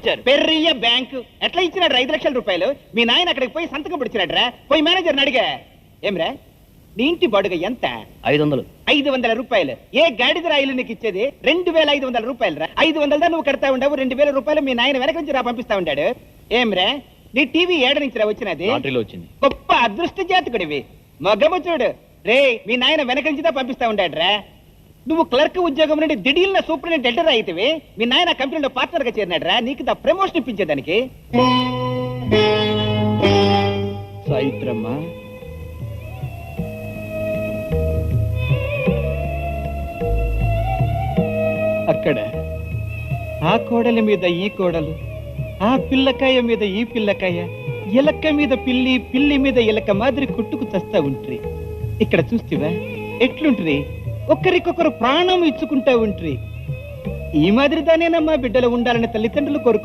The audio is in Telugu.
పెర్రియ బ్యాంకు ఎట్లా ఇచ్చినాడు 5 లక్షల రూపాయలు? మీ నాయన అక్కడికి పోయి సంతకం పిడిచినాడ్రా. పోయి మేనేజర్ని అడిగా. ఏమ్రా నీ ఇంటి బాడుగ ఎంత? 500. 500 రూపాయలు. ఏ గాడిద రాయిలు నీకు ఇచ్చేది? 2500 రూపాయలు రా. 500 నువ్వు కడతా ఉండవు, 2000 రూపాయలు మీ నాయన వెనక నుంచి రా పంపిస్తా ఉంటాడు. ఏమ్రా నీ టీవీ ఏడ నుంచి రా వచ్చినది? లాటరీలో వచ్చింది. గొప్ప అదృష్ట జాతకుడివి. మగము చూడు రే, మీ నాయన వెనక నుంచి పంపిస్తా ఉంటాడు రా. నువ్వు క్లర్క్ ఉద్యోగం నుండి దిడీల్న సూపరింటెండెంట్ ఎల్డర్ అయితేవి. మీ నాయన కంపెనీలో పార్ట్నర్ గా చేరినాడు రా. నీకు దా ప్రమోషన్ ఇప్పించేదానికి. సాయిత్రమ్మ అక్కడ ఆ కోడలి మీద ఈ కోడలు, ఆ పిల్లకాయ మీద ఈ పిల్లకాయ, ఎలక్క మీద పిల్లి, పిల్లి మీద ఎలక మాదిరి కుట్టుకు చస్తా ఉంట్రి. ఇక్కడ చూస్తేవా ఎట్లుంట్రి? ఒకరికొకరు ప్రాణం ఇచ్చుకుంటా ఉంట్రి. ఈ మాదిరి దానేనమ్మా బిడ్డలు ఉండాలని తల్లిదండ్రులు కోరుకు